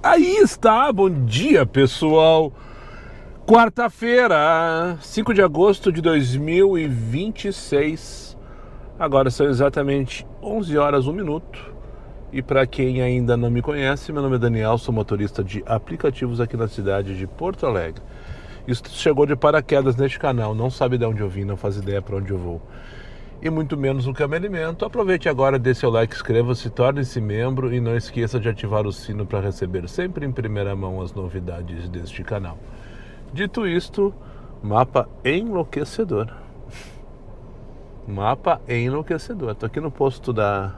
Aí está, bom dia pessoal. Quarta-feira, 5 de agosto de 2026. Agora são exatamente 11 horas 1 minuto. E para quem ainda não me conhece, meu nome é Daniel, sou motorista de aplicativos aqui na cidade de Porto Alegre. Isso chegou de paraquedas neste canal, não sabe de onde eu vim, não faz ideia para onde eu vou. E muito menos o que eu me alimento. Aproveite agora, dê seu like, inscreva-se, torne-se membro e não esqueça de ativar o sino para receber sempre em primeira mão as novidades deste canal. Dito isto, mapa enlouquecedor. Mapa enlouquecedor. Estou aqui no posto da...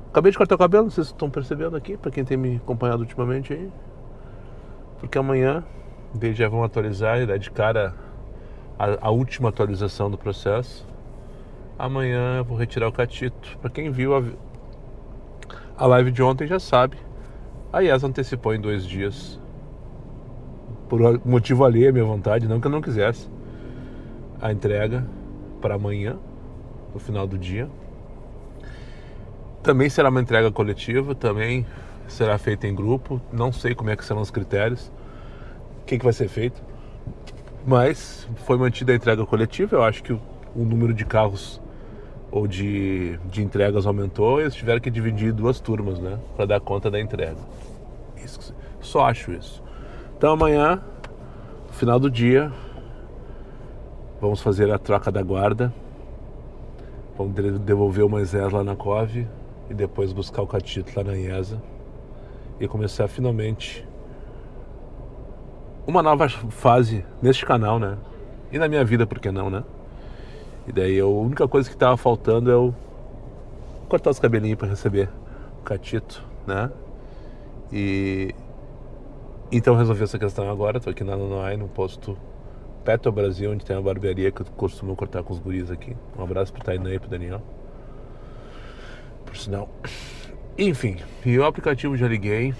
Acabei de cortar o cabelo, vocês estão percebendo aqui, para quem tem me acompanhado ultimamente aí. Porque amanhã, eles já vão atualizar e dar de cara a última atualização do processo. Amanhã eu vou retirar o catito. Para quem viu a live de ontem já sabe, a IESA antecipou em 2 dias. Por motivo alheio à minha vontade, não que eu não quisesse, a entrega para amanhã, no final do dia. Também será uma entrega coletiva, também será feita em grupo. Não sei como é que serão os critérios, o que vai ser feito. Mas foi mantida a entrega coletiva. Eu acho que o número de carros ou de entregas aumentou e eles tiveram que dividir em 2 turmas, né? Para dar conta da entrega. Isso, só acho isso. Então amanhã, no final do dia, vamos fazer a troca da guarda. Vamos devolver o Moisés lá na Cove e depois buscar o catito lá na IESA e começar finalmente uma nova fase neste canal, né? E na minha vida, por que não, né? E daí a única coisa que tava faltando é eu cortar os cabelinhos para receber o catito, né? E então resolvi essa questão agora. Tô aqui na Nonoai, no posto Petro Brasil, onde tem a barbearia que eu costumo cortar com os guris aqui. Um abraço pro Tainã e pro Daniel, por sinal. Enfim, e o aplicativo já liguei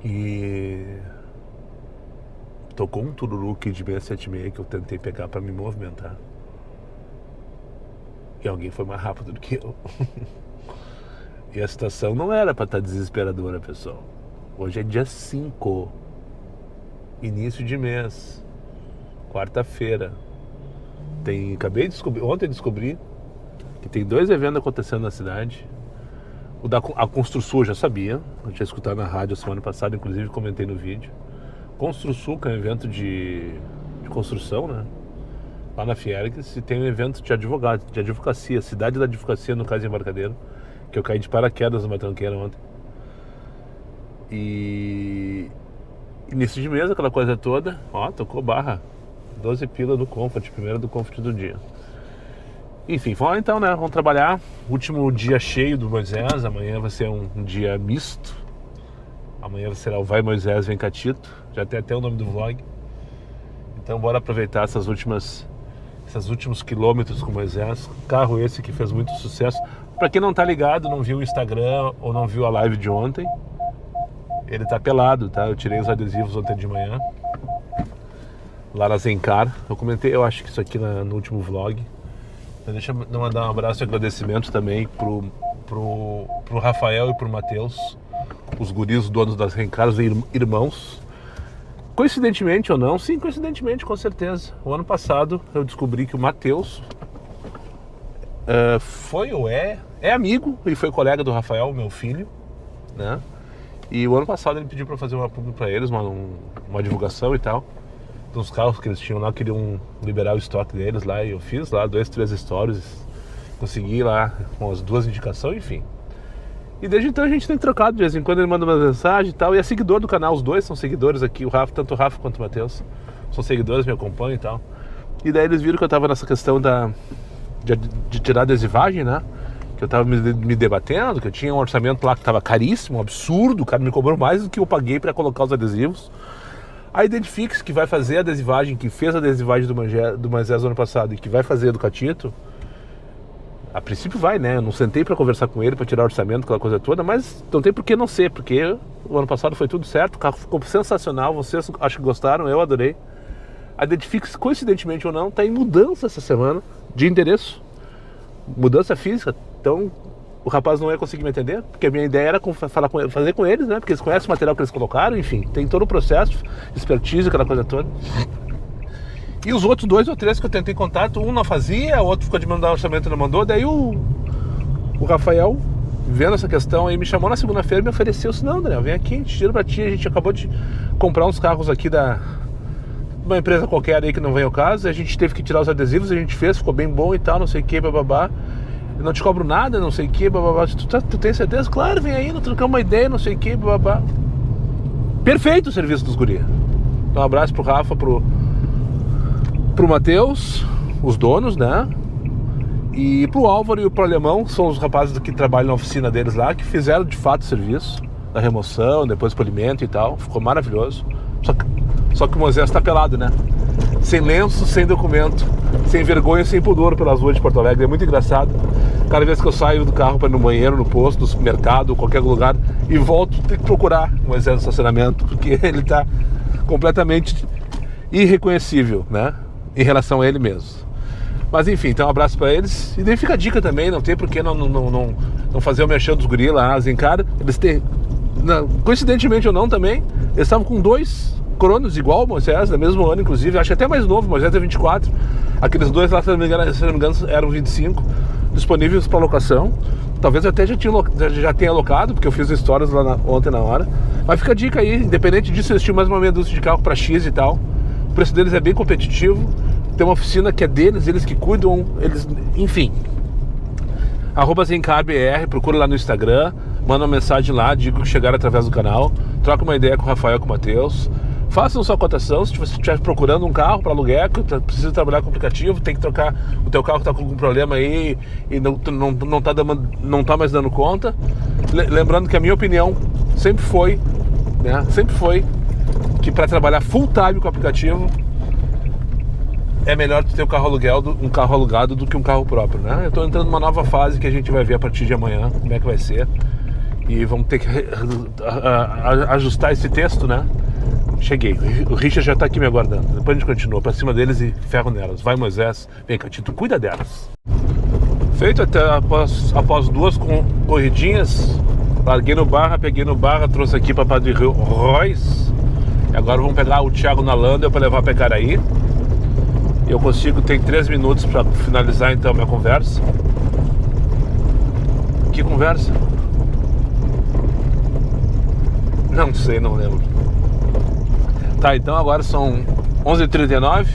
e tocou um tururuque de 676 que eu tentei pegar para me movimentar. E alguém foi mais rápido do que eu. E a situação não era para estar desesperadora, pessoal. Hoje é dia 5, início de mês, quarta-feira. Acabei de descobrir, ontem descobri que tem 2 eventos acontecendo na cidade. A Construsul eu já sabia, eu tinha escutado na rádio a semana passada, inclusive comentei no vídeo. Construsul, que é um evento de construção, né? Lá na Fiergs, e tem um evento de advocacia, cidade da advocacia, no caso de Embarcadero, que eu caí de paraquedas numa tranqueira ontem. E início de mês, aquela coisa toda, ó, tocou barra, 12 pila do Comfort, primeiro do Comfort do dia. Enfim, vamos lá então, né, vamos trabalhar, último dia cheio do Moisés, amanhã vai ser um dia misto, amanhã será o Vai Moisés, Vem Catito, já tem até o nome do vlog. Então bora aproveitar esses últimos quilômetros com o Moisés, carro esse que fez muito sucesso. Pra quem não tá ligado, não viu o Instagram ou não viu a live de ontem, ele tá pelado, tá? Eu tirei os adesivos ontem de manhã, lá na Zencar. Eu comentei, eu acho que isso aqui no último vlog. Então deixa eu mandar um abraço e agradecimento também pro Rafael e pro Matheus, os guris, donos das Zencar, irmãos. Coincidentemente ou não? Sim, coincidentemente, com certeza. O ano passado eu descobri que o Matheus foi ou é amigo e foi colega do Rafael, meu filho, né? E o ano passado ele pediu para fazer uma publi para eles, uma divulgação e tal, dos carros que eles tinham lá, queriam liberar o estoque deles lá, e eu fiz lá 2, 3 stories, consegui lá com as 2 indicações, enfim. E desde então a gente tem trocado, de vez em quando ele manda uma mensagem e tal. E é seguidor do canal, os dois são seguidores aqui, tanto o Rafa quanto o Matheus são seguidores, me acompanham e tal. E daí eles viram que eu tava nessa questão de tirar adesivagem, né? Que eu tava me debatendo, que eu tinha um orçamento lá que tava caríssimo, um absurdo. O cara me cobrou mais do que eu paguei para colocar os adesivos. A Identifix, que vai fazer a adesivagem, que fez a adesivagem do Moisés ano passado e que vai fazer do Catito, a princípio vai, né? Eu não sentei pra conversar com ele, pra tirar orçamento, aquela coisa toda, mas não tem por que não ser, porque o ano passado foi tudo certo, o carro ficou sensacional, vocês acho que gostaram, eu adorei. A Identifix, coincidentemente ou não, tá em mudança essa semana de endereço, mudança física, então o rapaz não ia conseguir me atender, porque a minha ideia era fazer com eles, né? Porque eles conhecem o material que eles colocaram, enfim, tem todo o processo, expertise, aquela coisa toda. E os outros 2 ou 3 que eu tentei contato, um não fazia, o outro ficou de mandar o orçamento e não mandou. Daí o Rafael, vendo essa questão aí, me chamou na segunda-feira e me ofereceu, assim, não, Daniel, vem aqui, a gente tira pra ti, a gente acabou de comprar uns carros aqui de uma empresa qualquer aí que não vem ao caso, a gente teve que tirar os adesivos, a gente fez, ficou bem bom e tal, não sei o que, bababá. Eu não te cobro nada, não sei o que, bababá. Tu tem certeza? Claro, vem aí, não trocamos uma ideia, não sei o que, bababá. Perfeito o serviço dos guri. Então um abraço pro Rafa, pro Matheus, os donos, né? E pro Álvaro e pro Alemão, são os rapazes que trabalham na oficina deles lá, que fizeram de fato o serviço da remoção, depois polimento e tal. Ficou maravilhoso. Só que o Moisés tá pelado, né? Sem lenço, sem documento, sem vergonha, sem pudor pelas ruas de Porto Alegre. É muito engraçado. Cada vez que eu saio do carro para ir no banheiro, no posto, no supermercado, qualquer lugar, e volto, tenho que procurar o Moisés no estacionamento, porque ele tá completamente irreconhecível, né? Em relação a ele mesmo. Mas enfim, então um abraço pra eles. E daí fica a dica também, não tem por que não fazer o merchan dos guri lá, Zencar. Eles têm, coincidentemente ou não também, eles estavam com 2 Cronos igual o Moisés, do mesmo ano inclusive, acho que até mais novo, o Moisés é 24. Aqueles 2 lá, se não me engano eram 25, disponíveis para locação. Talvez eu até já tenha alocado, porque eu fiz stories lá ontem na hora. Mas fica a dica aí, independente disso, eles tinham mais uma meia dúzia de carro para X e tal. O preço deles é bem competitivo. Tem uma oficina que é deles, eles que cuidam, eles, enfim. @ZencarBR, procura lá no Instagram, manda uma mensagem lá, digo que chegaram através do canal, troca uma ideia com o Rafael, com o Matheus. Façam sua cotação, se você estiver procurando um carro para aluguel, precisa trabalhar com o aplicativo, tem que trocar o teu carro que está com algum problema aí e não tá mais dando conta. Lembrando que a minha opinião sempre foi, né, que para trabalhar full time com o aplicativo é melhor tu ter um carro alugado do que um carro próprio, né? Eu estou entrando numa nova fase que a gente vai ver a partir de amanhã como é que vai ser e vamos ter que ajustar esse texto, né? Cheguei, o Richard já tá aqui me aguardando. Depois a gente continua pra cima deles e ferro nelas. Vai, Moisés, vem cá, Tito, cuida delas. Feito até após 2 corridinhas, larguei no Barra, peguei no Barra, trouxe aqui pra Padre Reus. E agora vamos pegar o Thiago na Landa pra levar pra Icaraí. Eu consigo, tem 3 minutos pra finalizar então a minha conversa. Que conversa? Não sei, não lembro. Tá, então agora são 11h39.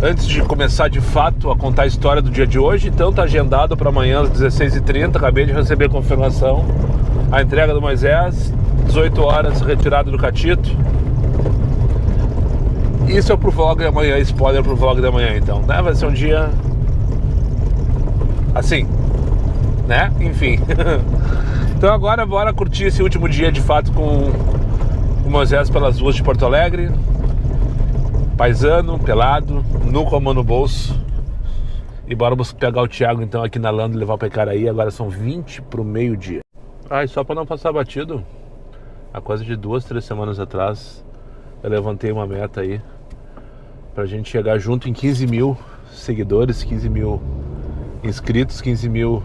Antes de começar de fato a contar a história do dia de hoje, então tá agendado para amanhã às 16h30. Acabei de receber a confirmação. A entrega do Moisés, 18 horas, retirado do Catito. Isso é pro vlog de amanhã, spoiler pro vlog de amanhã então, né? Vai ser um dia assim, né? Enfim. Então agora bora curtir esse último dia de fato com o Moisés pelas ruas de Porto Alegre, paisano, pelado, nu com a mão no bolso. E bora pegar o Thiago então aqui na Landa e levar pra Icaraí. Agora são 20 pro meio-dia. E só pra não passar batido, há quase de 2, 3 semanas atrás eu levantei uma meta aí pra gente chegar junto em 15 mil seguidores, 15 mil inscritos, 15 mil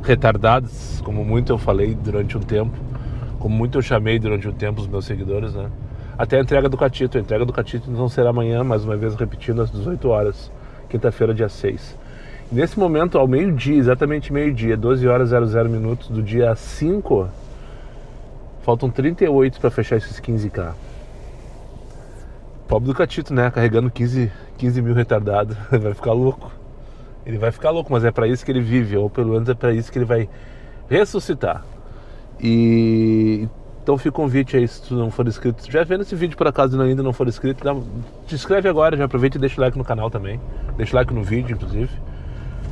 retardados, como muito eu falei durante um tempo, como muito eu chamei durante um tempo os meus seguidores, né? Até a entrega do Catito. A entrega do Catito não será amanhã, mais uma vez repetindo, às 18 horas, quinta-feira, dia 6. E nesse momento, ao meio-dia, exatamente meio-dia, 12h00 do dia 5, faltam 38 para fechar esses 15k. Pobre do Catito, né? Carregando 15 mil retardados. Vai ficar louco. Ele vai ficar louco, mas é para isso que ele vive, ou pelo menos é para isso que ele vai ressuscitar. E então fica o convite aí, se tu não for inscrito. Se estiver vendo esse vídeo por acaso ainda não for inscrito, te inscreve agora, já aproveita e deixa o like no canal também. Deixa o like no vídeo, inclusive.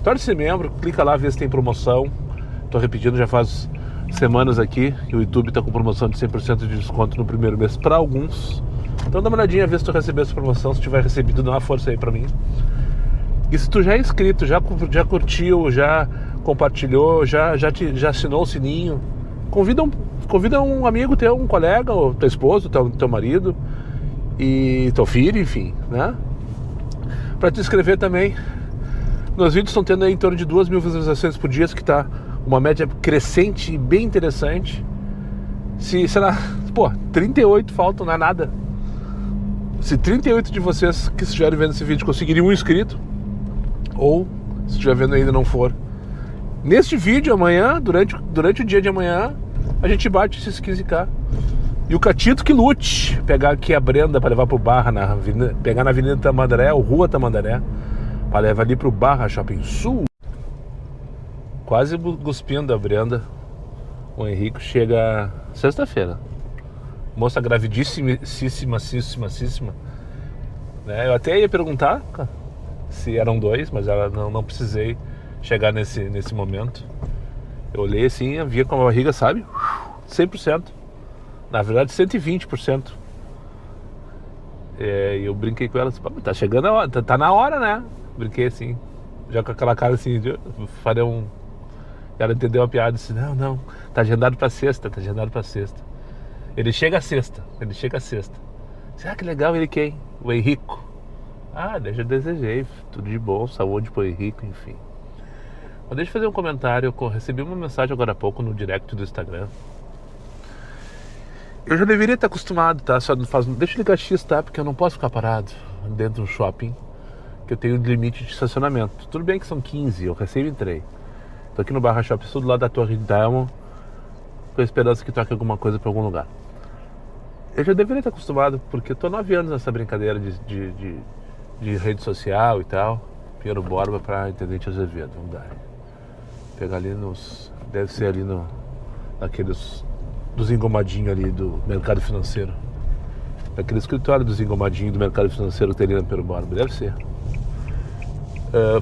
Torne-se membro, clica lá, vê se tem promoção. Tô repetindo, já faz semanas aqui que o YouTube tá com promoção de 100% de desconto no primeiro mês para alguns. Então dá uma olhadinha, vê se tu recebeu essa promoção. Se tiver recebido, dá uma força aí pra mim. E se tu já é inscrito, já curtiu, já compartilhou, já assinou o sininho, convida um amigo teu, um colega, ou teu esposo, teu marido e teu filho, enfim, né? Pra te inscrever também Meus vídeos estão tendo aí em torno de 2.000 visualizações por dia, que tá uma média crescente e bem interessante. Se, sei lá, 38 faltam, não é nada. Se 38 de vocês que estiverem vendo esse vídeo conseguirem um inscrito, ou se estiver vendo ainda não for, neste vídeo amanhã, durante o dia de amanhã, a gente bate esses 15k. E o Catito que lute, pegar aqui a Brenda para levar pro Barra, pegar na Avenida Tamandaré, ou Rua Tamandaré, para levar ali pro Barra Shopping Sul. Quase cuspindo a Brenda. O Henrique chega sexta-feira. Moça gravidíssima. Né? Eu até ia perguntar se eram 2, mas ela não precisei chegar nesse momento. Eu olhei assim, via com a barriga, sabe? 100%. Na verdade, 120%. E eu brinquei com ela assim, tá chegando a hora, tá na hora, né? Brinquei assim, já com aquela cara assim, farei um... Ela entendeu a piada e disse, não, tá agendado pra sexta. Ele chega a sexta. Disse, que legal, ele quem? O Henrico. Eu desejei, tudo de bom, saúde pro Henrico, enfim. Mas deixa eu fazer um comentário, eu recebi uma mensagem agora há pouco no direct do Instagram. Eu já deveria estar acostumado, tá? Deixa eu ligar X, tá? Porque eu não posso ficar parado dentro do shopping, que eu tenho um limite de estacionamento. Tudo bem que são 15, eu recém entrei. Tô aqui no Barra Shopping, estou do lado da Torre de Diamond, com a esperança que toque alguma coisa para algum lugar. Eu já deveria estar acostumado, porque eu tô 9 anos nessa brincadeira de rede social e tal. Piero Borba para Intendente Azevedo, vamos dar. Pegar ali deve ser ali naqueles dos engomadinhos ali do mercado financeiro. Aquele escritório dos engomadinhos do mercado financeiro que tem ali na Piero Borba, deve ser.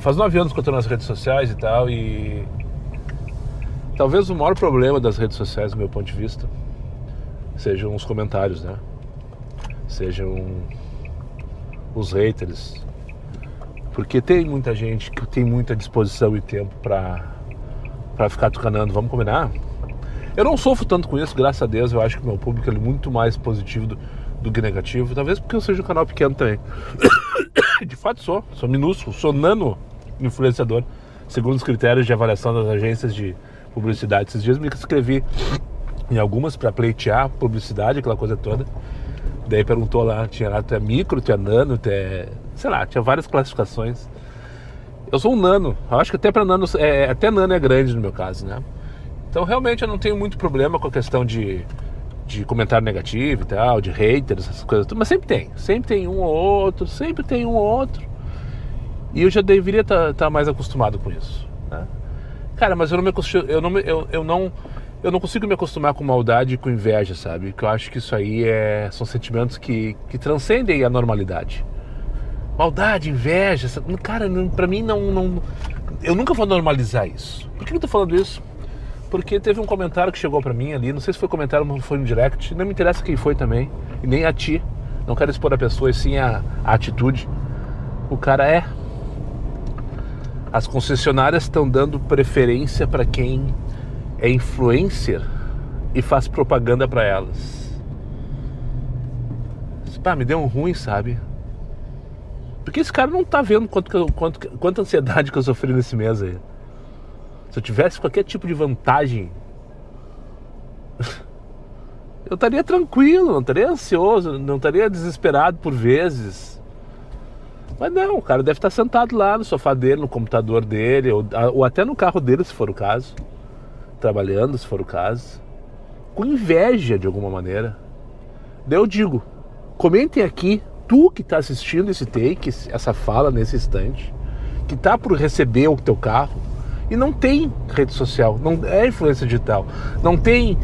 Faz 9 anos que eu tô nas redes sociais e tal, e talvez o maior problema das redes sociais, do meu ponto de vista, sejam os comentários, né? Sejam os haters. Porque tem muita gente que tem muita disposição e tempo pra ficar tucanando, vamos combinar? Eu não sofro tanto com isso, graças a Deus. Eu acho que o meu público é muito mais positivo do que negativo. Talvez porque eu seja um canal pequeno também. De fato sou minúsculo, sou nano influenciador, segundo os critérios de avaliação das agências de publicidade. Esses dias me inscrevi em algumas para pleitear publicidade, aquela coisa toda. Daí perguntou lá, tinha lá, tu é micro, tu é nano, tu é... sei lá, tinha várias classificações. Eu sou um nano, eu acho que até para nano, até nano é grande no meu caso, né? Então realmente eu não tenho muito problema com a questão de comentário negativo e tal, de haters, essas coisas, mas sempre tem um ou outro, e eu já deveria estar mais acostumado com isso, né? Cara, mas eu não consigo me acostumar com maldade e com inveja, sabe? Porque eu acho que isso aí são sentimentos que transcendem a normalidade. Maldade, inveja, cara, pra mim não, eu nunca vou normalizar isso. Por que eu tô falando isso? Porque teve um comentário que chegou pra mim ali, não sei se foi comentário ou foi no direct, não me interessa quem foi também, e nem a ti, não quero expor a pessoa, e sim a atitude. O cara as concessionárias estão dando preferência pra quem é influencer e faz propaganda pra elas. Me deu um ruim, sabe? Porque esse cara não tá vendo quanta ansiedade que eu sofri nesse mês aí. Se eu tivesse qualquer tipo de vantagem, eu estaria tranquilo, não estaria ansioso, não estaria desesperado por vezes. Mas não, o cara deve estar sentado lá no sofá dele, no computador dele, ou até no carro dele, se for o caso, trabalhando, se for o caso, com inveja de alguma maneira. Daí eu digo, comentem aqui, tu que está assistindo esse take, essa fala nesse instante, que tá por receber o teu carro, e não tem rede social, não é influência digital, não tem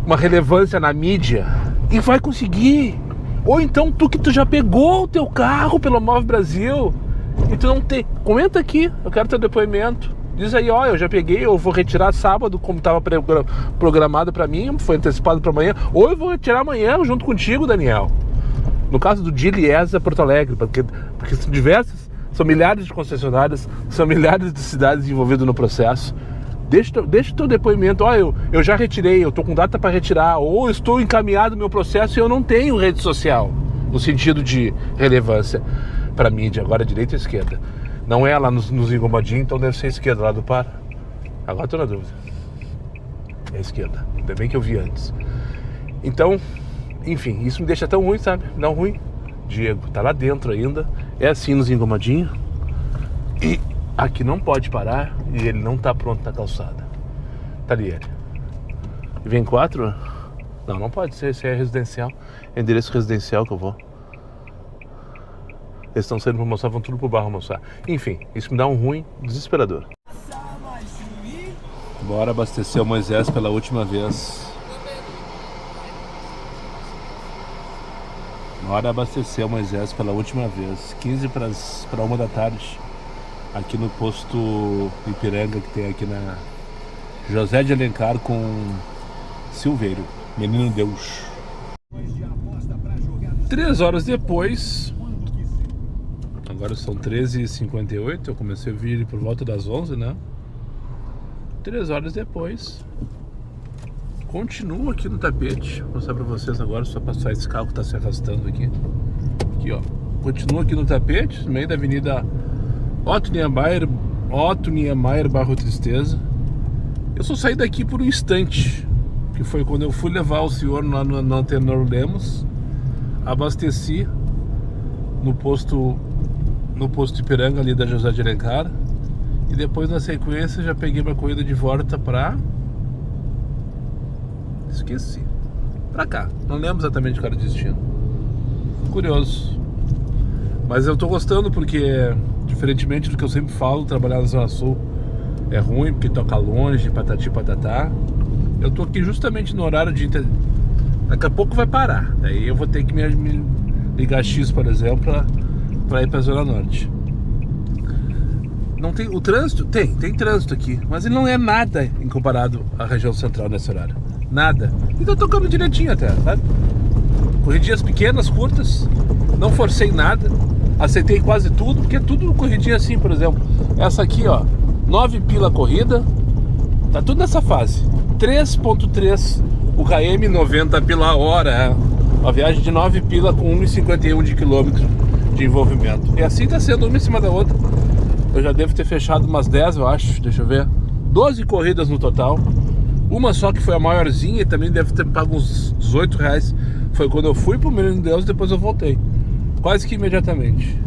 uma relevância na mídia, e vai conseguir. Ou então tu já pegou o teu carro pelo Move Brasil e tu não tem. Comenta aqui, eu quero teu depoimento. Diz aí, eu já peguei, eu vou retirar sábado, como estava programado para mim, foi antecipado para amanhã, ou eu vou retirar amanhã junto contigo, Daniel. No caso do Diliesa Porto Alegre, porque são diversas. São milhares de concessionárias, são milhares de cidades envolvidas no processo. Deixa o teu depoimento. Eu já retirei, eu estou com data para retirar, ou estou encaminhado no meu processo e eu não tenho rede social, no sentido de relevância para mídia, agora direita ou esquerda. Não é lá nos engomadinhos, então deve ser a esquerda, lá do par. Agora tô na dúvida. É a esquerda. Ainda bem que eu vi antes. Então, enfim, isso me deixa tão ruim, sabe? Não ruim. Diego tá lá dentro ainda. É assim nos engomadinhos. E aqui não pode parar. E ele não tá pronto na calçada. Tá ali ele. E vem 4? Não, não pode ser. Esse é residencial. É endereço residencial que eu vou. Eles estão saindo pra almoçar, vão tudo pro bar almoçar. Enfim, isso me dá um ruim desesperador. Bora abastecer o Moisés pela última vez. Bora abastecer o Moisés pela última vez. 15 para 1 da tarde. Aqui no posto Ipiranga, que tem aqui na José de Alencar com Silveiro. Menino Deus. 3 horas depois. Agora são 13h58. Eu comecei a vir por volta das 11, né? 3 horas depois, continua aqui no tapete. Vou mostrar pra vocês agora, só passar esse carro que tá se arrastando aqui. Aqui, ó. Continua aqui no tapete, no meio da avenida Otto Niemeyer Barro Tristeza. Eu só saí daqui por um instante, que foi quando eu fui levar o senhor lá no Antenor Lemos. Abasteci no posto Ipiranga ali da José de Alencar. E depois, na sequência, já peguei uma corrida de volta pra... Esqueci. Pra cá. Não lembro exatamente qual era o destino. Curioso. Mas eu tô gostando porque, diferentemente do que eu sempre falo, trabalhar na Zona Sul é ruim, porque toca longe, patati patatá. Eu tô aqui justamente no horário de... Daqui a pouco vai parar. Daí eu vou ter que me ligar X, por exemplo, pra ir pra Zona Norte. Não tem o trânsito? Tem trânsito aqui, mas ele não é nada em comparado à região central nesse horário. Nada. E tô tocando direitinho até, sabe? Corridinhas pequenas, curtas. Não forcei nada. Aceitei quase tudo, porque é tudo corridinha assim, por exemplo. Essa aqui, ó, 9 pila corrida. Tá tudo nessa fase. 3.3 o km, 90 pila a hora. É uma viagem de 9 pila com 1,51 de quilômetro de envolvimento. E assim tá sendo, uma em cima da outra. Eu já devo ter fechado umas 10, eu acho, deixa eu ver. 12 corridas no total. Uma só que foi a maiorzinha e também deve ter pago uns R$18. Foi quando eu fui pro Menino Deus e depois eu voltei. Quase que imediatamente.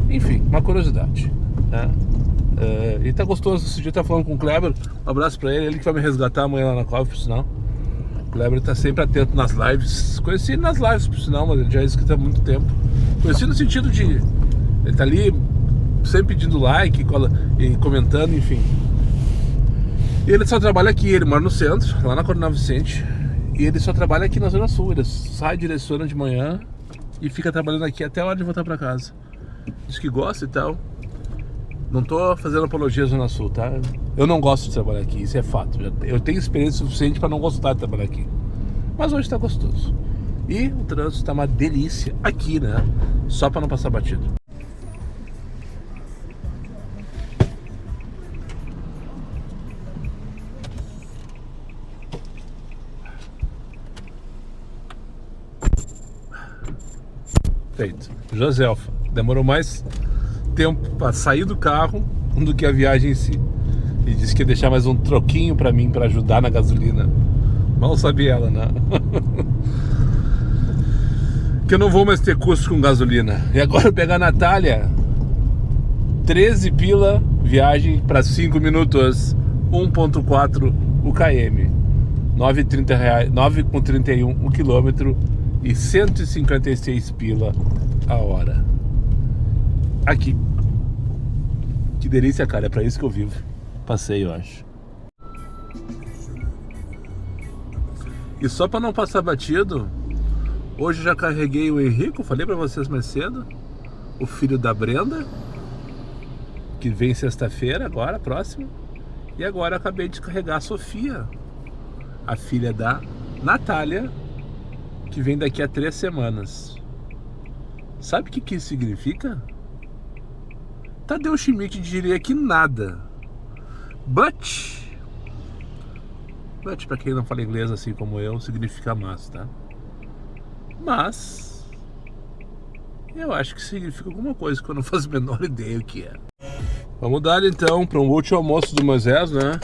Enfim, uma curiosidade, né? E tá gostoso, esse dia tá falando com o Kleber. Um abraço pra ele que vai me resgatar amanhã lá na Cove, por sinal. O Kleber tá sempre atento nas lives. Conheci ele nas lives, por sinal, mas ele já é inscrito há muito tempo. Conheci no sentido de... Ele tá ali... sempre pedindo like e comentando, enfim. E ele só trabalha aqui, ele mora no centro, lá na Coronel Vicente. E ele só trabalha aqui na Zona Sul. Ele sai, direciona de manhã e fica trabalhando aqui até a hora de voltar pra casa. Diz que gosta e tal. Não tô fazendo apologia à Zona Sul, tá? Eu não gosto de trabalhar aqui, isso é fato. Eu tenho experiência suficiente pra não gostar de trabalhar aqui. Mas hoje tá gostoso. E o trânsito tá uma delícia aqui, né? Só pra não passar batido. Feito. Joselfa. Demorou mais tempo para sair do carro do que a viagem em si. E disse que ia deixar mais um troquinho para mim, para ajudar na gasolina. Mal sabia ela, né? Que eu não vou mais ter custo com gasolina. E agora pegar a Natália. 13 pila, viagem para 5 minutos. 1.4 o km. 9,31 o quilômetro. E 156 pila a hora. Aqui. Que delícia, cara. É pra isso que eu vivo. Passei, eu acho. E só pra não passar batido, hoje já carreguei o Henrico, falei pra vocês mais cedo, o filho da Brenda, que vem sexta-feira, agora, próximo. E agora eu acabei de carregar a Sofia, a filha da Natália, que vem daqui a 3 semanas. Sabe o que isso significa? Tadeu Schmidt diria que nada. But, pra quem não fala inglês assim como eu, significa mas, tá? Mas eu acho que significa alguma coisa que eu não faço a menor ideia o que é. Vamos dar então para um último almoço do Moisés, né?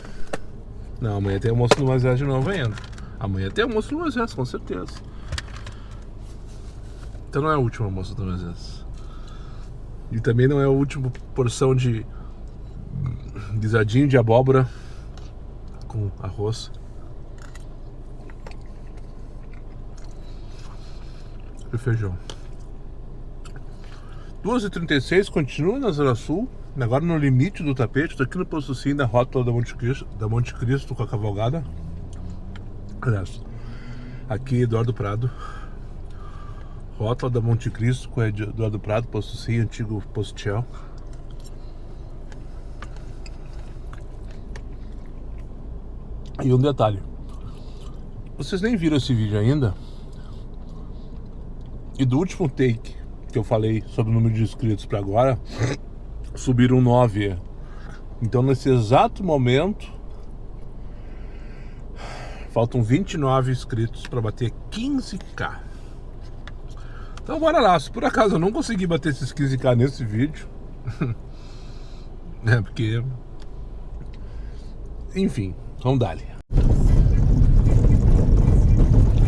Não, amanhã tem almoço do Moisés de novo ainda. Amanhã tem almoço do Moisés, com certeza. Então não é o último almoço do Moisés. E também não é a última porção de guisadinho de abóbora com arroz. E feijão. 2h36, continua na Zona Sul. Agora no limite do tapete. Tô aqui no posto sim da rótula da Monte Cristo com a cavalgada. Aliás, aqui Eduardo Prado. Rótula da Monte Cristo com Eduardo Prado, posto sim, antigo posto Shell. E um detalhe, vocês nem viram esse vídeo ainda. E do último take que eu falei sobre o número de inscritos para agora, subiram 9. Então nesse exato momento faltam 29 inscritos para bater 15k. Então bora lá, se por acaso eu não conseguir bater esses 15k nesse vídeo, é porque... Enfim, vamos dar ali.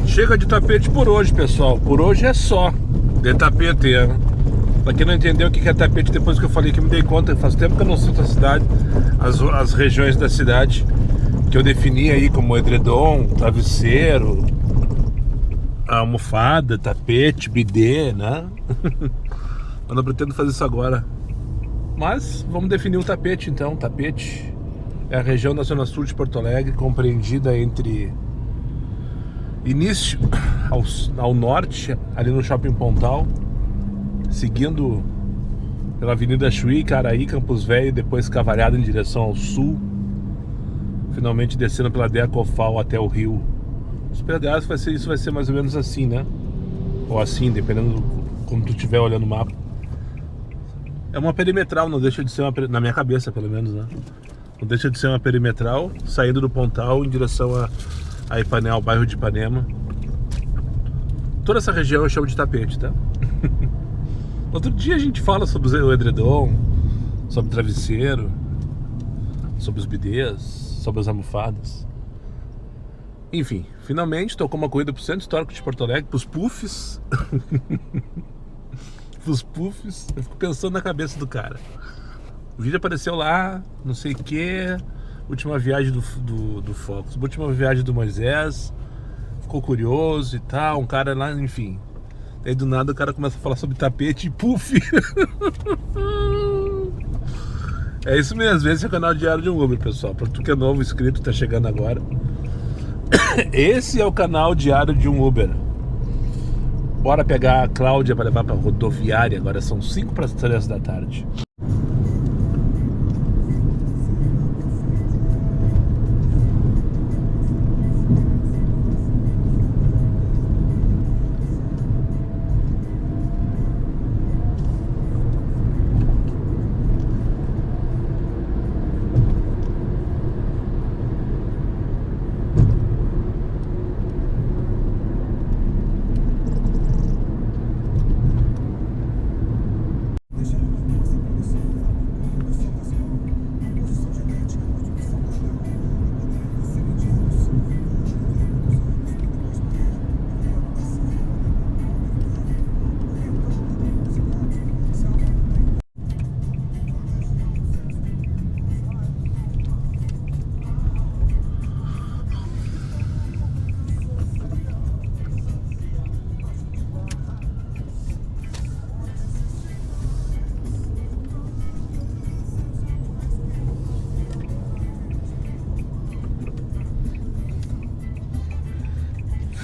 Chega de tapete por hoje, pessoal. Por hoje é só de tapete, né? Pra quem não entendeu o que é tapete, depois que eu falei que me dei conta, faz tempo que eu não sinto a cidade, as regiões da cidade que eu defini aí como edredom, travesseiro, almofada, tapete, bidê, né? Eu não pretendo fazer isso agora. Mas vamos definir o tapete então. Tapete é a região da Zona Sul de Porto Alegre, compreendida entre início ao norte, ali no Shopping Pontal, seguindo pela Avenida Chuí, Caraí, Campos Velho, depois Cavalhada em direção ao sul, finalmente descendo pela Decofal até o Rio. Os pedaços isso vai ser mais ou menos assim, né? Ou assim, dependendo como tu estiver olhando o mapa. É uma perimetral, não deixa de ser na minha cabeça pelo menos, né? Não deixa de ser uma perimetral, saindo do Pontal em direção a Ipanema, ao bairro de Ipanema. Toda essa região eu chamo de tapete, tá? Outro dia a gente fala sobre o edredom, sobre o travesseiro, sobre os bidês, sobre as almofadas. Enfim, finalmente tocou uma corrida pro Centro Histórico de Porto Alegre, pros puffs. Pros puffs, eu fico pensando na cabeça do cara. O vídeo apareceu lá, não sei o que, última viagem do Focus, última viagem do Moisés, ficou curioso e tal, um cara lá, enfim. Daí do nada o cara começa a falar sobre tapete e puff. É isso mesmo, esse é o canal Diário de um Uber, pessoal. Pra tu que é novo inscrito, tá chegando agora. Esse é o canal Diário de um Uber. Bora pegar a Cláudia para levar pra rodoviária, agora são 5:03 da tarde.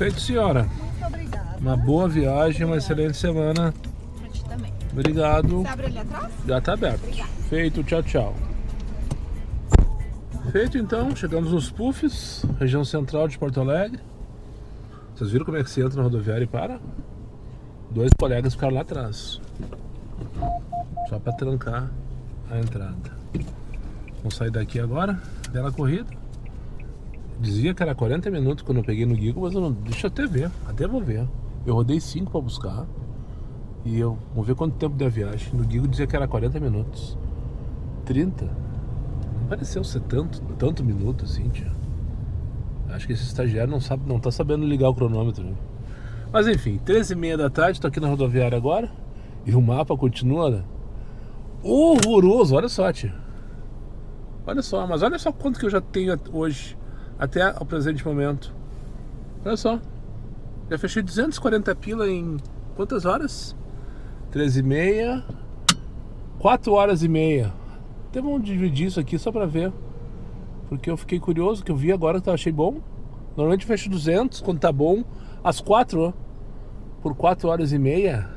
Feito, senhora. Muito obrigada. Uma boa viagem, uma excelente semana. Pra ti também. Obrigado. Você abre ali atrás? Já tá aberto. Obrigada. Feito, tchau, tchau. Feito então, chegamos nos Puffs, região central de Porto Alegre. Vocês viram como é que se entra na rodoviária e para? 2 colegas ficaram lá atrás, só para trancar a entrada. Vamos sair daqui agora, bela corrida. Dizia que era 40 minutos quando eu peguei no Gigo, mas eu não... Deixa eu até vou ver. Eu rodei 5 para buscar. E eu vou ver quanto tempo deu a viagem. No Gigo dizia que era 40 minutos. 15h30. Não pareceu ser tanto minuto assim, tia. Acho que esse estagiário não tá sabendo ligar o cronômetro, né? Mas enfim, 13h30 da tarde, tô aqui na rodoviária agora. E o mapa continua, né? Horroroso, olha só, tia. Olha só, mas olha só quanto que eu já tenho hoje, até o presente momento. Olha só. Já fechei 240 pila em quantas horas? 13h30, 4 horas e meia. Até vamos dividir isso aqui só pra ver. Porque eu fiquei curioso, que eu vi agora que eu achei bom. Normalmente eu fecho 200 quando tá bom. Às 4, ó. Por 4 horas e meia.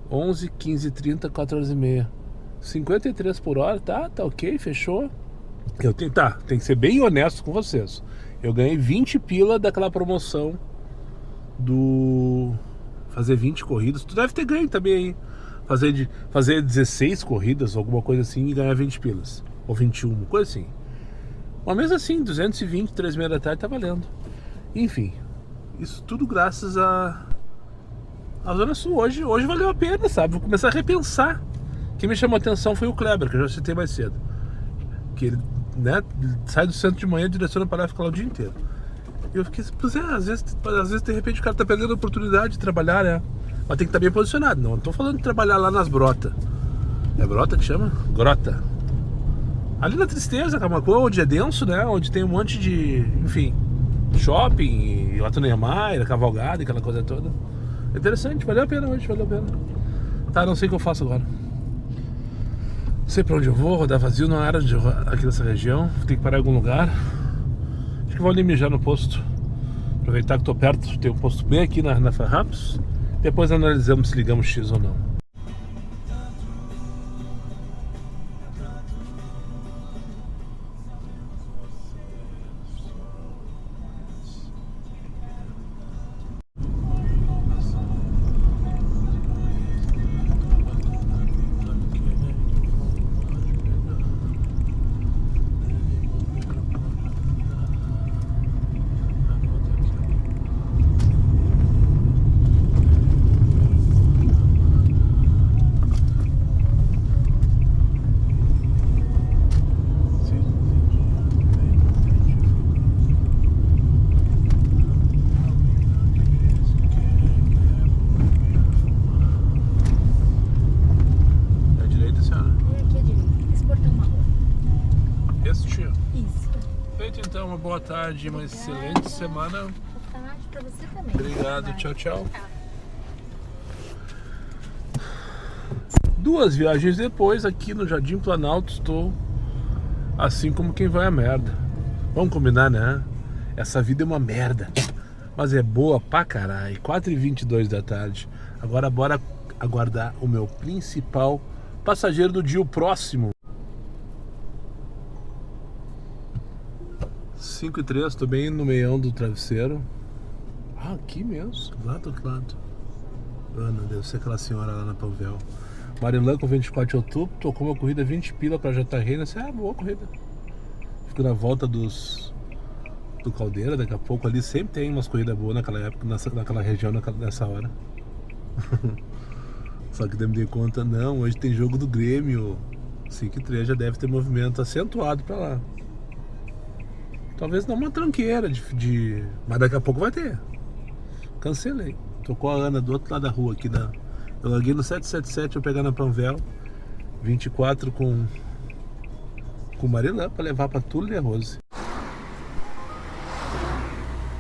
11, 15, 30, 4 horas e meia. 53 por hora, tá ok, fechou. Tem que ser bem honesto com vocês. Eu ganhei 20 pila daquela promoção do fazer 20 corridas. Tu deve ter ganho também aí. Fazer 16 corridas, alguma coisa assim, e ganhar 20 pilas. Ou 21, coisa assim. Mas mesmo assim, 220, 3h30 da tarde tá valendo. Enfim, isso tudo graças a Zona Sul. Hoje valeu a pena, sabe? Vou começar a repensar. Quem me chamou a atenção foi o Kleber, que eu já citei mais cedo. Que ele, né, sai do centro de manhã, direciona para lá e fica lá o dia inteiro. E eu fiquei, pois é, às vezes de repente o cara tá perdendo a oportunidade de trabalhar, né? Mas tem que estar bem posicionado. Não tô falando de trabalhar lá nas brotas. É brota que chama? Grota. Ali na Tristeza, Camacuã, onde é denso, né? Onde tem um monte de, enfim, shopping, Otto Niemeyer, cavalgada, aquela coisa toda. É interessante, valeu a pena hoje, valeu a pena. Tá, não sei o que eu faço agora. Não sei pra onde eu vou, rodar vazio na área aqui nessa região. Tem que parar em algum lugar. Acho que vou ali mijar no posto. Aproveitar que tô perto, tem um posto bem aqui na Farrapos. Depois analisamos se ligamos X ou não. Então, uma boa tarde, uma excelente semana. Boa tarde pra você também. Obrigado, tchau, tchau. 2 viagens depois, aqui no Jardim Planalto, estou assim como quem vai a merda. Vamos combinar, né? Essa vida é uma merda, mas é boa pra caralho. 4h22 da tarde. Agora bora aguardar o meu principal passageiro do dia, o próximo. 5h03, tô bem no meião do travesseiro. Ah, aqui mesmo, lá do outro lado. Ana, deve ser aquela senhora lá na Panvel. Marilã com 24 de outubro, tocou uma corrida 20 pila pra Jatarreina. Boa corrida. Fico na volta do Caldeira, daqui a pouco ali sempre tem umas corridas boas naquela época, naquela região, nessa hora. Só que daí me dei conta, não, hoje tem jogo do Grêmio. 5h03 já deve ter movimento acentuado pra lá. Talvez não uma tranqueira mas daqui a pouco vai ter. Cancelei. Tocou a Ana do outro lado da rua aqui eu larguei no 777, eu pegar na Panvel 24 com Marilã pra levar pra Túlio e a Rose.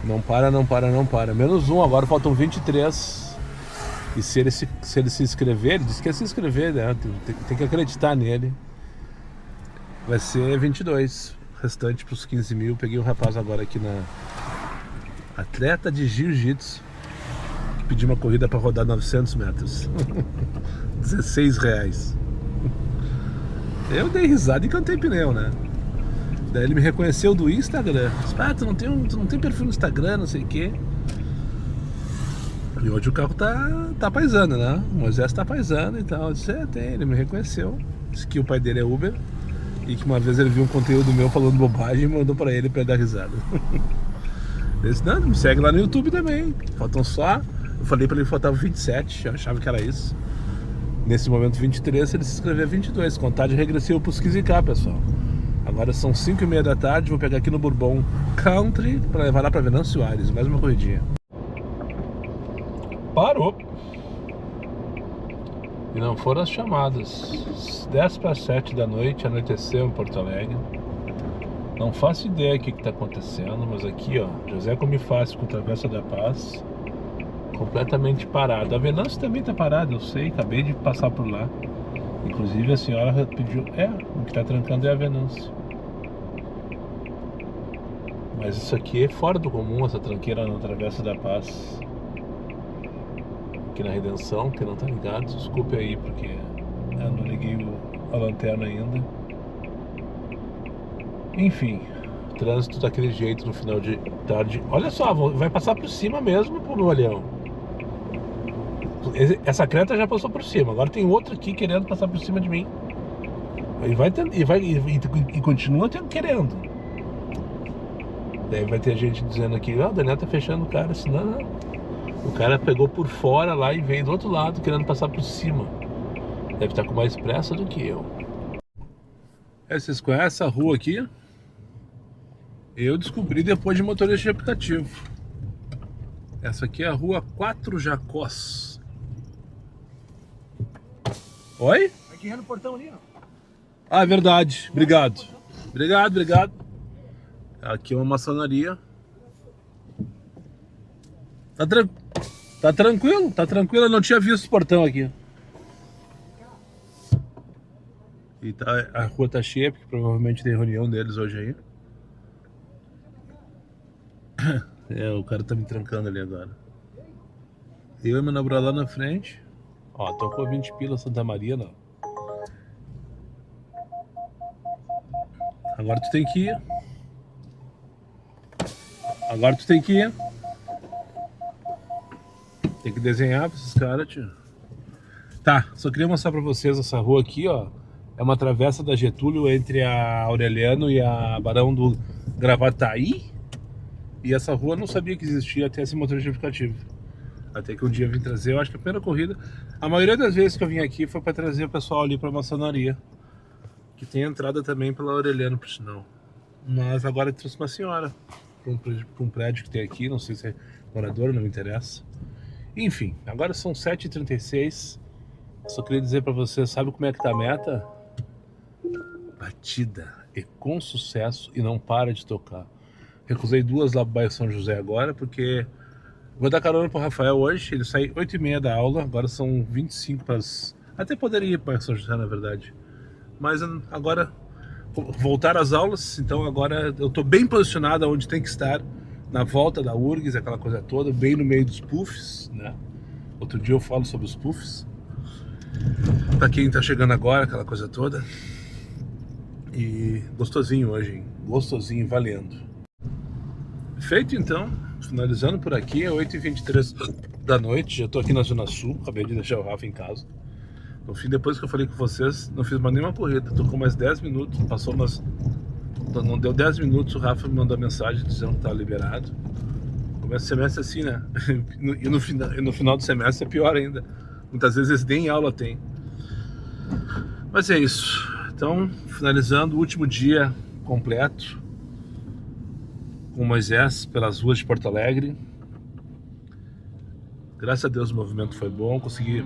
Não para. Menos um, agora faltam 23. E se ele se inscrever, ele disse que ia se inscrever, né? Tem que acreditar nele. Vai ser 22. Restante pros 15 mil. Peguei um rapaz agora aqui na atleta de jiu-jitsu. Pedi uma corrida pra rodar 900 metros. R$16. Eu dei risada e cantei pneu, né? Daí ele me reconheceu do Instagram. Tu não tem perfil no Instagram, não sei o quê. E hoje o carro tá paisando, né? O Moisés tá paisando e tal. Eu disse, tem, ele me reconheceu. Disse que o pai dele é Uber. E que uma vez ele viu um conteúdo meu falando bobagem e mandou pra ele dar risada. Ele disse, não, me segue lá no YouTube também. Faltam só... Eu falei pra ele que faltava 27, eu achava que era isso. nesse momento 23, se ele se inscrever 22, contagem regressiva para os 15K, pessoal. Agora são 5h30 da tarde, vou pegar aqui no Bourbon Country para levar lá para Venâncio Aires, mais uma corridinha. Parou. E não foram as chamadas. 10:07 da noite, anoiteceu em Porto Alegre. Não faço ideia do que está acontecendo, mas aqui, ó, José Comifácio com Travessa da Paz, completamente parado. A Venâncio também está parada, eu sei, acabei de passar por lá. Inclusive a senhora pediu, o que está trancando é a Venâncio. Mas isso aqui é fora do comum, essa tranqueira na Travessa da Paz. Aqui na Redenção, que não tá ligado, desculpe aí, porque eu não liguei a lanterna ainda. Enfim, trânsito daquele jeito no final de tarde. Olha só, vai passar por cima mesmo, pô, meu olhão. Essa creta já passou por cima, agora tem outro aqui querendo passar por cima de mim. E continua querendo. Daí vai ter gente dizendo aqui, o Daniel tá fechando o cara, senão não. O cara pegou por fora lá e veio do outro lado querendo passar por cima. Deve estar com mais pressa do que eu. Vocês conhecem essa rua aqui? Eu descobri depois de motorista de aplicativo. Essa aqui é a rua 4 Jacós. Oi? Aqui é no portão ali, ó. Ah, é verdade. Obrigado. Obrigado. Aqui é uma maçonaria. Tá tranquilo. Eu não tinha visto o portão aqui. E a rua tá cheia, porque provavelmente tem reunião deles hoje aí. O cara tá me trancando ali agora. Eu e meu namorado lá na frente. Ó, tocou 20 pila Santa Maria, não. Agora tu tem que ir. Tem que desenhar pra esses caras, tio. Tá, só queria mostrar pra vocês essa rua aqui, ó. É uma travessa da Getúlio entre a Aureliano e a Barão do Gravataí. E essa rua eu não sabia que existia até esse motorista de aplicativo. Até que um dia eu vim trazer, eu acho que a primeira corrida. A maioria das vezes que eu vim aqui foi pra trazer o pessoal ali pra maçonaria. Que tem entrada também pela Aureliano, por sinal. Mas agora eu trouxe uma senhora pra um prédio que tem aqui, não sei se é morador, não me interessa. Enfim, agora são 7h36. Só queria dizer pra vocês, sabe como é que tá a meta? Batida e com sucesso e não para de tocar. Recusei 2 lá pro bairro São José agora, porque vou dar carona pro Rafael hoje. Ele sai 8h30 da aula, agora são 25 para as... Até poderia ir para São José, na verdade. Mas agora voltar às aulas, então agora eu tô bem posicionado onde tem que estar. Na volta da URGS, aquela coisa toda, bem no meio dos puffs, né? Outro dia eu falo sobre os puffs. Pra quem tá chegando agora, aquela coisa toda. E gostosinho hoje, hein? Gostosinho, valendo. Feito então, finalizando por aqui, é 8h23 da noite, já tô aqui na Zona Sul, acabei de deixar o Rafa em casa. No fim, depois que eu falei com vocês, não fiz mais nenhuma corrida, tô com mais 10 minutos, passou umas... Não deu 10 minutos, o Rafa me mandou mensagem dizendo que tá liberado. Começa o semestre assim, né? E no final do semestre é pior ainda. Muitas vezes nem aula tem. Mas é isso. Então, finalizando o último dia completo com Moisés pelas ruas de Porto Alegre. Graças a Deus o movimento foi bom, consegui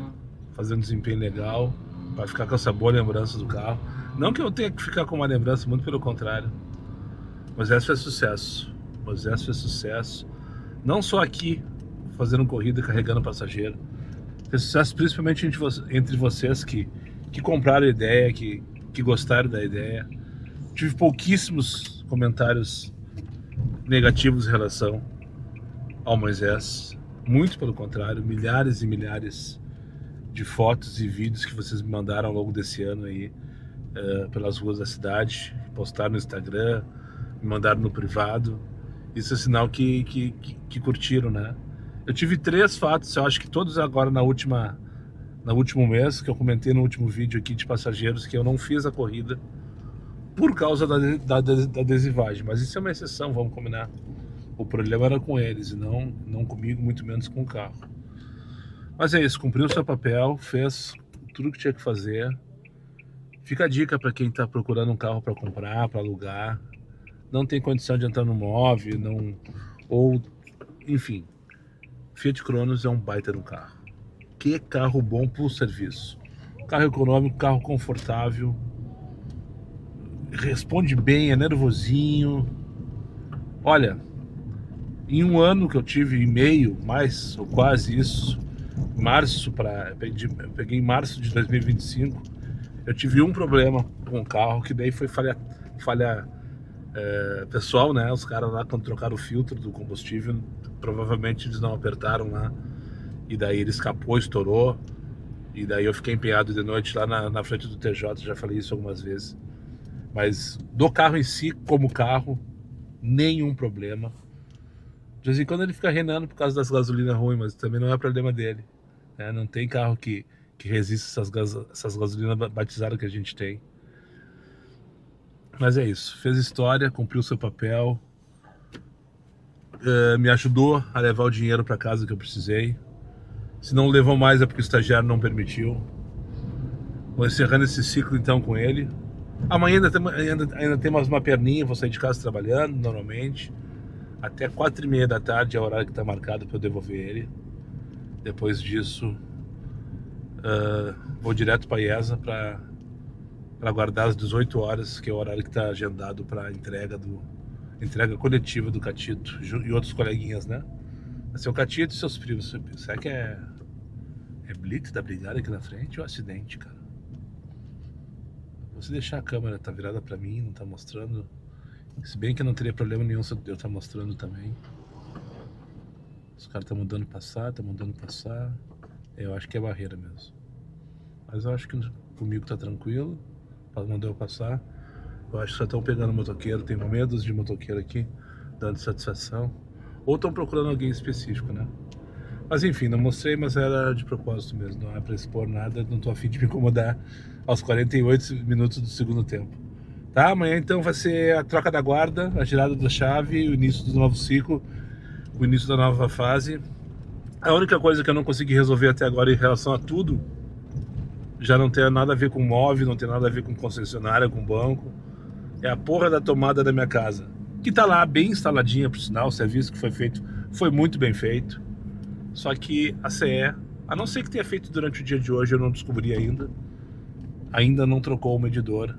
fazer um desempenho legal para ficar com essa boa lembrança do carro. Não que eu tenha que ficar com uma lembrança, muito pelo contrário. Moisés fez sucesso. Moisés fez sucesso. Não só aqui, fazendo corrida, carregando passageiro. Fez sucesso principalmente entre vocês que compraram a ideia, que gostaram da ideia. Tive pouquíssimos comentários negativos em relação ao Moisés. Muito pelo contrário, milhares e milhares de fotos e vídeos que vocês me mandaram ao longo desse ano aí. Pelas ruas da cidade, postaram no Instagram, me mandaram no privado. Isso é sinal que curtiram, né? Eu tive 3 fatos, eu acho que todos agora no último mês, que eu comentei no último vídeo aqui de passageiros, que eu não fiz a corrida por causa da adesivagem. Mas isso é uma exceção, vamos combinar. O problema era com eles e não comigo, muito menos com o carro. Mas é isso, cumpriu o seu papel, fez tudo que tinha que fazer. Fica a dica para quem está procurando um carro para comprar, para alugar, não tem condição de entrar no MOV, ou enfim, Fiat Cronos é um baita de um carro. Que carro bom pro serviço. Carro econômico, carro confortável, responde bem, é nervosinho. Olha, em um ano que eu tive e meio, mais ou quase isso, peguei em março de 2025, eu tive um problema com o carro, que daí foi falha pessoal, né? Os caras lá, quando trocaram o filtro do combustível, provavelmente eles não apertaram lá, e daí ele escapou, estourou, e daí eu fiquei empenhado de noite lá na frente do TJ, já falei isso algumas vezes. Mas do carro em si, como carro, nenhum problema. De vez em quando ele fica renando por causa das gasolinas ruins, mas também não é problema dele, né? Não tem carro que resista essas gasolinas batizadas que a gente tem. Mas é isso, fez história, cumpriu seu papel, me ajudou a levar o dinheiro para casa que eu precisei. Se não levou mais é porque o estagiário não permitiu. Vou encerrando esse ciclo então com ele. Amanhã ainda tem mais uma perninha, vou sair de casa trabalhando normalmente. Até 4h30 da tarde é o horário que está marcado para eu devolver ele. Depois disso, vou direto para a IESA para aguardar às 18 horas, que é o horário que está agendado para entrega coletiva do Catito e outros coleguinhas, né? Vai ser o Catito e seus primos. Será que é blitz da brigada aqui na frente ou acidente, cara? Se deixar a câmera tá virada para mim, não tá mostrando. Se bem que não teria problema nenhum se eu tá mostrando também. Os caras estão mandando passar, Eu acho que é barreira mesmo. Mas eu acho que comigo tá tranquilo. Mandou eu passar. Eu acho que só estão pegando motoqueiro. Tem medos de motoqueiro aqui, dando satisfação. Ou estão procurando alguém específico, né? Mas enfim, não mostrei, mas era de propósito mesmo. Não é pra expor nada, não tô a fim de me incomodar aos 48 minutos do segundo tempo. Tá? Amanhã então vai ser a troca da guarda, a girada da chave, o início do novo ciclo, o início da nova fase. A única coisa que eu não consegui resolver até agora em relação a tudo, já não tem nada a ver com MOV, não tem nada a ver com concessionária, com banco, é a porra da tomada da minha casa, que tá lá bem instaladinha, por sinal. O serviço que foi feito foi muito bem feito. Só que a CE, a não ser que tenha feito durante o dia de hoje, eu não descobri ainda não trocou o medidor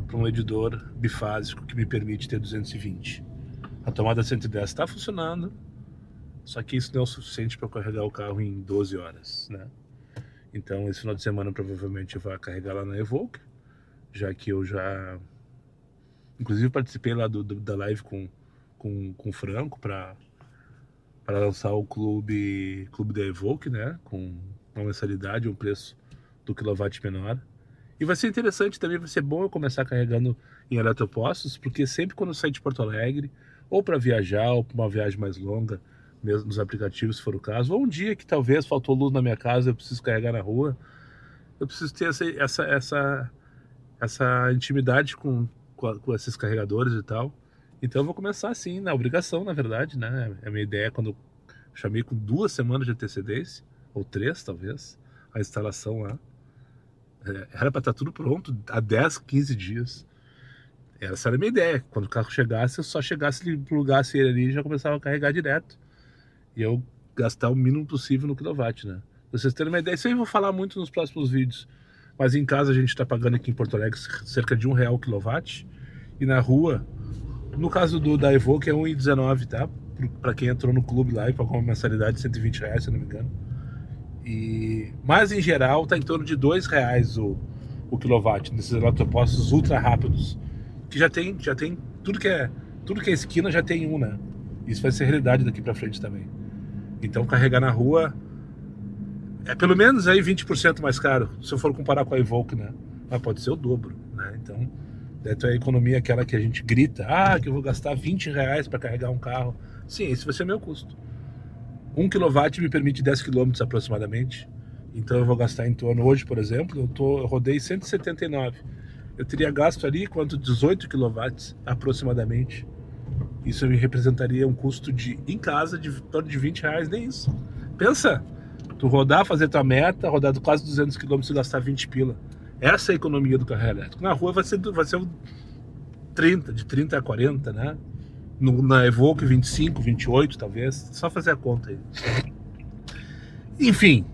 para um medidor bifásico que me permite ter 220. A tomada 110 está funcionando, só que isso não é o suficiente para carregar o carro em 12 horas, né? Então esse final de semana provavelmente eu vou carregar lá na Evoque, já que eu já inclusive participei lá da live com o Franco para lançar o clube da Evoque, né? Com uma mensalidade, um preço do quilowatt menor. E vai ser interessante também, vai ser bom eu começar carregando em eletropostos, porque sempre quando eu sair de Porto Alegre, ou para viajar, ou para uma viagem mais longa, mesmo nos aplicativos, se for o caso, ou um dia que talvez faltou luz na minha casa, eu preciso carregar na rua, eu preciso ter essa intimidade com esses carregadores e tal. Então eu vou começar assim, na obrigação, na verdade, né? A minha ideia é quando eu chamei com 2 semanas de antecedência, ou 3 talvez, a instalação lá. Era para estar tudo pronto há 10, 15 dias. Essa era a minha ideia. Quando o carro chegasse, eu só chegasse, plugasse ele ali e já começava a carregar direto. E eu gastar o mínimo possível no quilowatt, né? Pra vocês terem uma ideia, isso aí eu vou falar muito nos próximos vídeos. Mas em casa a gente está pagando aqui em Porto Alegre cerca de R$1 o quilowatt. E na rua, no caso da Evoque, é R$1,19, tá? Para quem entrou no clube lá e pagou uma mensalidade de R$120, se não me engano. Mas em geral tá em torno de R$2 o quilowatt nesses eletropostos ultra rápidos, que já tem tudo que é esquina já tem um, né? Isso vai ser realidade daqui para frente também. Então carregar na rua é pelo menos aí 20% mais caro, se eu for comparar com a Evoque, né? Mas pode ser o dobro, né? Então deve ter a economia aquela que a gente grita, que eu vou gastar R$20 para carregar um carro. Sim, esse vai ser meu custo. 1 kW me permite 10 km aproximadamente. Então eu vou gastar em torno, hoje por exemplo, eu rodei 179. Eu teria gasto ali quanto 18 kW aproximadamente. Isso me representaria um custo em casa de torno de R$20, nem isso. Pensa, Tu rodar, fazer tua meta, rodar quase 200 km e gastar 20 pila. Essa é a economia do carro elétrico. Na rua vai ser 30, de 30 a 40, né? Na Evoque 25, 28 talvez. Só fazer a conta aí. Enfim,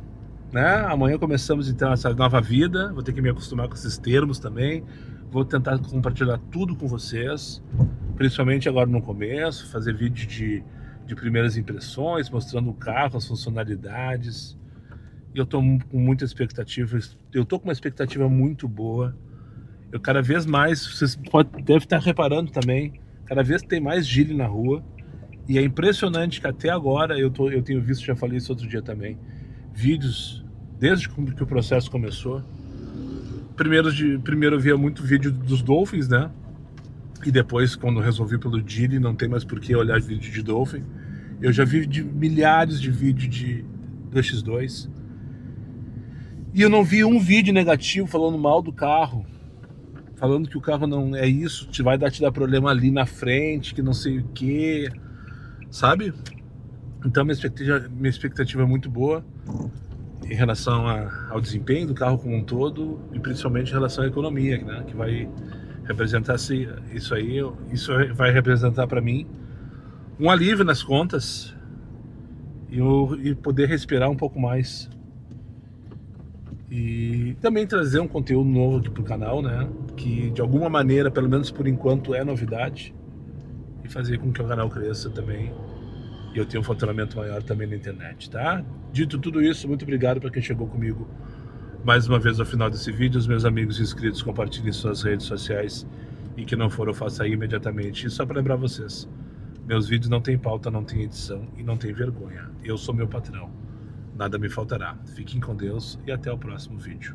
né? Amanhã começamos então essa nova vida. Vou ter que me acostumar com esses termos também. Vou tentar compartilhar tudo com vocês, principalmente agora no começo, fazer vídeo de primeiras impressões, mostrando o carro, as funcionalidades. E eu estou com muita expectativa. Eu estou com uma expectativa muito boa. Eu cada vez mais, vocês devem estar reparando também, cada vez tem mais Geely na rua. E é impressionante que até agora, eu tenho visto, já falei isso outro dia também, vídeos, desde que o processo começou. Primeiro eu via muito vídeo dos Dolphins, né? E depois, quando resolvi pelo Geely, não tem mais por que olhar vídeo de Dolphin. Eu já vi milhares de vídeos do X2. E eu não vi um vídeo negativo falando mal do carro. Falando que o carro não é isso, te dar problema ali na frente, que não sei o que, sabe? Então minha expectativa é muito boa em relação ao desempenho do carro como um todo e principalmente em relação à economia, né? Que vai representar isso aí, isso vai representar para mim um alívio nas contas e poder respirar um pouco mais. E também trazer um conteúdo novo aqui pro canal, né? Que de alguma maneira, pelo menos por enquanto, é novidade. E fazer com que o canal cresça também. E eu tenha um faturamento maior também na internet, tá? Dito tudo isso, muito obrigado para quem chegou comigo mais uma vez ao final desse vídeo. Os meus amigos inscritos, compartilhem suas redes sociais. E que não for, eu faça aí imediatamente. E só para lembrar vocês, meus vídeos não tem pauta, não tem edição e não tem vergonha. Eu sou meu patrão. Nada me faltará. Fiquem com Deus e até o próximo vídeo.